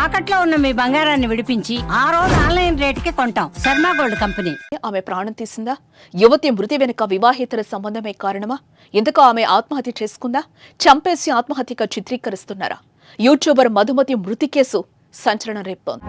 తాకట్లో ఉన్న మీ బంగారాన్ని విడిపించి ఆ రోజు ఆన్లైన్ రేటుకి కొంటాం. Sharma gold company. ఆమె ప్రాణం తీసిందా? యువతి మృతి వెనుక వివాహేతర సంబంధమే కారణమా? ఎందుకు ఆమె ఆత్మహత్య చేసుకుందా? చంపేసి ఆత్మహత్యగా చిత్రీకరిస్తున్నారా? యూట్యూబర్ మధుమతి మృతి కేసు సంచలనం రేపుతోంది.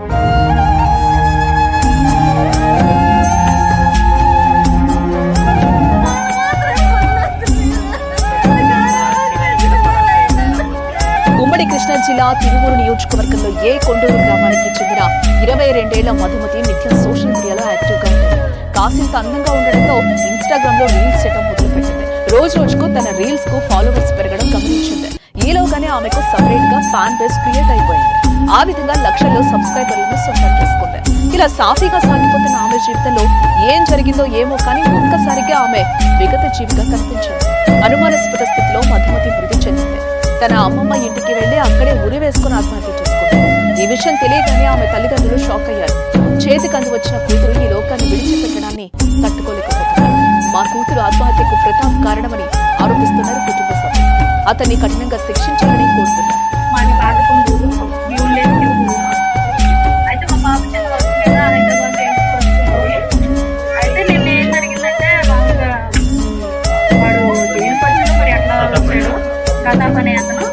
ఉమ్మడి కృష్ణా జిల్లా తిరువూరు నియోజకవర్గంలో కొండూరు గ్రామానికి చెందిన 22 ఏళ్ల మధుమతి నిత్యం సోషల్ మీడియాలో యాక్టివ్ గా ఉంటుంది. కాసింత అందంగా ఉండడంతో ఇన్స్టాగ్రామ్ లో రీల్స్ చేయడం మొదలుపెట్టింది. రోజు రోజుకు తన రీల్స్ కు ఫాలోవర్స్ పెరగడం గమనించింది. ఈలోగానే ఆమెకు సపరేట్ గా ఫ్యాన్ బేస్ క్రియేట్ అయిపోయింది. ఆ విధంగా లక్షల్లో సబ్స్క్రైబర్లను సొంతం చేసుకుంది. ఇలా సాఫీగా సాగిపోతున్న ఆమె జీవితంలో ఏం జరిగిందో ఏమో కానీ ఒక్కసారిగా ఆమె విగత జీవిగా కనిపించింది. అనుమానాస్పద స్థితిలో మధుమతి మృతి చెందింది. తన అమ్మమ్మ ఇంటికి వెళ్లి అక్కడే ఉరి వేసుకుని ఆత్మహత్య చేసుకుంది. ఈ విషయం తెలియగానే ఆమె తల్లిదండ్రులు షాక్ అయ్యారు. చేతికి అంది వచ్చిన కూతురు ఈ లోకాన్ని విడిచిపెట్టడాన్ని తట్టుకోలేకపోతున్నారు. మా కూతురు ఆత్మహత్యకు ప్రతాప్ కారణమని ఆరోపిస్తున్నారు కుటుంబ సభ్యులు. అతన్ని కఠినంగా శిక్షించాలని కోరుతున్నారు. ప్రతాప్ అనే అతను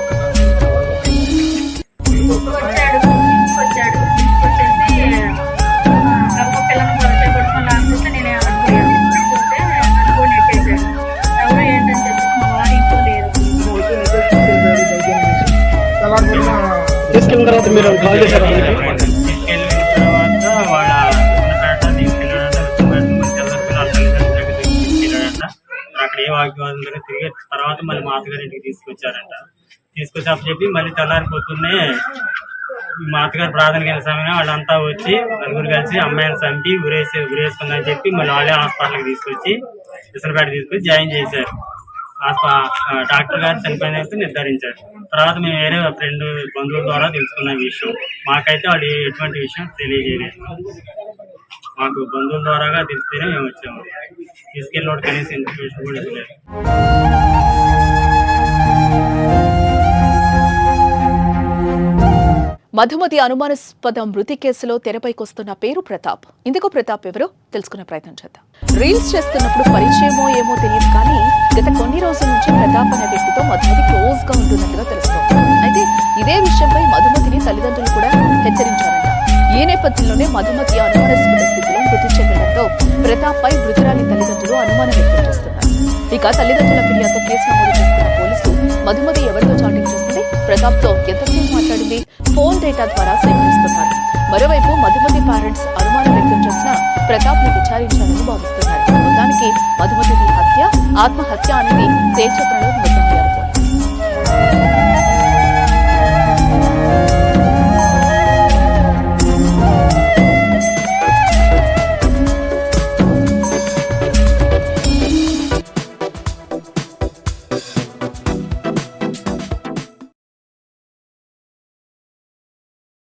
వచ్చాడు వచ్చేసి గర్భ పిల్లలను పరిచయ పట్టుకొని లాక్కుంటే నేను అనుకోయాను అనుకుంటే అనుకోని ఎట్టేశాడు. ఎవరు ఏంటని చెప్పి మా వారి ఇంట్లో లేరు. తీసుకెళ్ళిన తర్వాత మీరు కాల్ చేశారు. అక్కడ ఏ వాగ్వాదం దగ్గర తిరిగి తర్వాత మళ్ళీ మా అత్తగారి ఇంటికి తీసుకొచ్చారంట. తీసుకొచ్చి అప్పు చెప్పి మళ్ళీ తెల్లారిపోతూనే మా అత్తగారు ప్రాథమిక సమయంలో వాళ్ళంతా వచ్చి నలుగురు కలిసి అమ్మాయిని చంపి ఉరేసుకుందని చెప్పి మళ్ళీ వాళ్ళే హాస్పిటల్కి తీసుకొచ్చి విసనపేట తీసుకొచ్చి జాయిన్ చేశారు. డాక్టర్ గారు చనిపోయినట్టు నిర్ధారించారు. తర్వాత మేము వేరే ఫ్రెండ్ బంధువుల ద్వారా తెలుసుకున్న విషయం. మాకైతే వాళ్ళు ఎటువంటి విషయం తెలియజేయలేదు. మాకు బంధువుల ద్వారాగా తెలిస్తేనే మేము వచ్చాము. తీసుకెళ్ళి కనీసం ఇన్ఫర్మేషన్ కూడా ఇవ్వలేదు. మధుమతి అనుమానాస్పద మృతి కేసులో తెరపైకొస్తున్న పేరు ప్రతాప్. ఇందుకు ప్రతాప్ ఎవరో తెలుసుకునే ప్రయత్నం చేద్దాం. రీల్స్ చేస్తున్నప్పుడు పరిచయమో ఏమో తెలియదు కానీ గత కొన్ని రోజుల నుంచి ప్రతాప్ అనే వ్యక్తితో మధుమతి క్లోజ్ గా ఉంటున్నట్టుగా తెలుస్తోంది. అయితే ఇదే విషయంపై మధుమతిని తల్లిదండ్రులు కూడా హెచ్చరించారంట. ఈ నేపథ్యంలోనే మధుమతి అనుమానాస్పద స్థితిలో మృతి చెందడంతో ప్రతాప్ పై మృతురాలి తల్లిదండ్రులు అనుమానం వ్యక్తం చేస్తున్నారు. ఇక తల్లిదండ్రుల ఫిర్యాదుతో కేసు నమోదు చేసుకున్న పోలీసులు మధుమతి ఎవరితో చాటింగ్ చేస్తుంది, ప్రతాప్ తో ఎంతసేపు మాట్లాడింది, ఫోన్ డేటా ద్వారా సేకరిస్తున్నారు. మరోవైపు మధుమతి పేరెంట్స్ అనుమానం వ్యక్తం చేసిన ప్రతాప్ ని విచారించాలని భావిస్తున్నారు. మొత్తానికి మధుమతి హత్య ఆత్మహత్య అనేది తేల్చే ప్రణవ్ మొత్తం